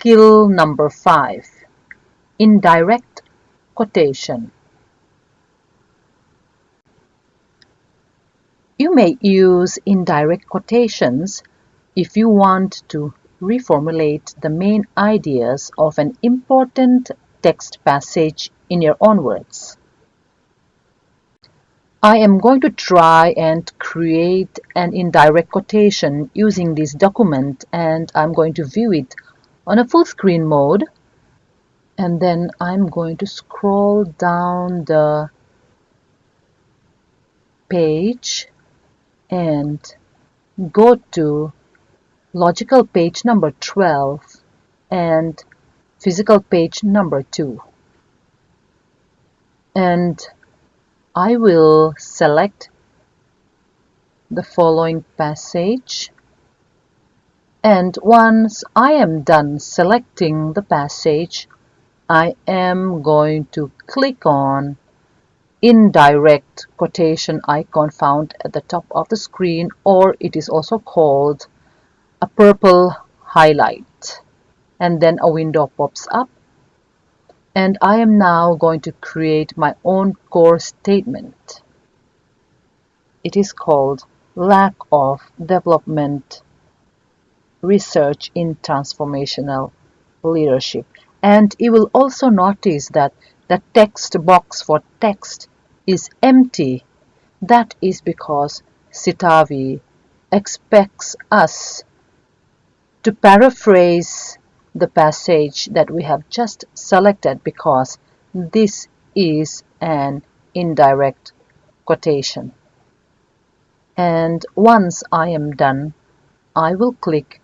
Skill number 5. Indirect quotation. You may use indirect quotations if you want to reformulate the main ideas of an important text passage in your own words. I am going to try and create an indirect quotation using this document, and I'm going to view it on a full screen mode, and then I'm going to scroll down the page and go to logical page number 12 and physical page number 2, and I will select the following passage, and once I am done selecting the passage, I am going to click on indirect quotation icon found at the top of the screen, or it is also called a purple highlight, and then a window pops up, and I am now going to create my own core statement. It is called Lack of Development Research in Transformational Leadership. And you will also notice that the text box for text is empty. That is because Citavi expects us to paraphrase the passage that we have just selected, because this is an indirect quotation. And once I am done, I will click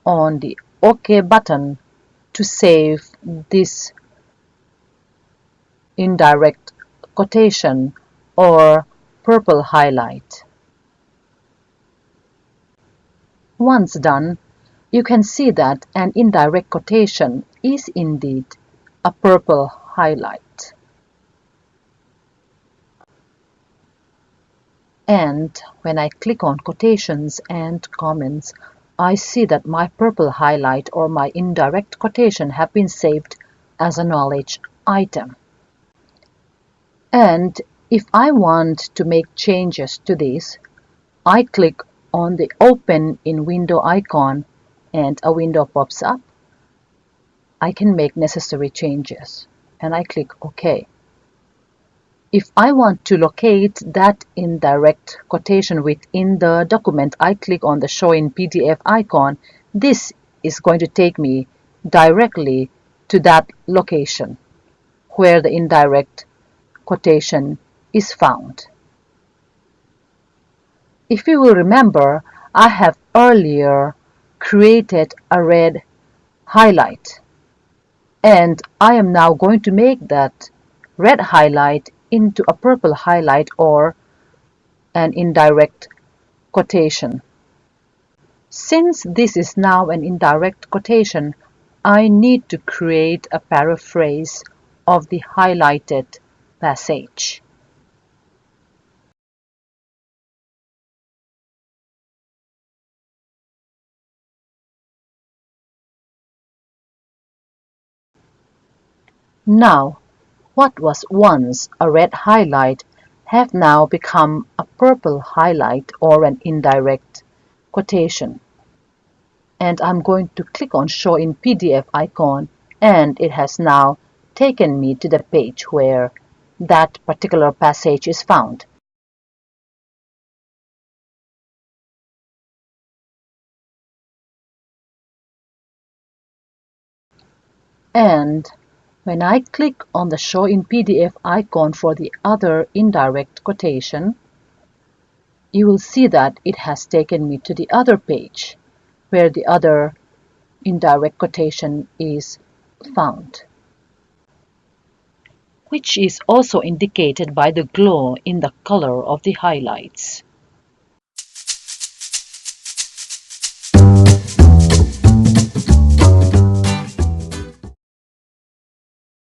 on the OK button to save this indirect quotation or purple highlight. Once done, you can see that an indirect quotation is indeed a purple highlight. And when I click on quotations and comments, I see that my purple highlight or my indirect quotation have been saved as a knowledge item. And if I want to make changes to this, I click on the Open in Window icon and a window pops up. I can make necessary changes and I click OK. If I want to locate that indirect quotation within the document, I click on the Show in PDF icon. This is going to take me directly to that location where the indirect quotation is found. If you will remember, I have earlier created a red highlight, and I am now going to make that red highlight into a purple highlight or an indirect quotation. Since this is now an indirect quotation, I need to create a paraphrase of the highlighted passage. Now, what was once a red highlight have now become a purple highlight or an indirect quotation. And I'm going to click on Show in PDF icon, and it has now taken me to the page where that particular passage is found. And when I click on the Show in PDF icon for the other indirect quotation, you will see that it has taken me to the other page where the other indirect quotation is found, which is also indicated by the glow in the color of the highlights.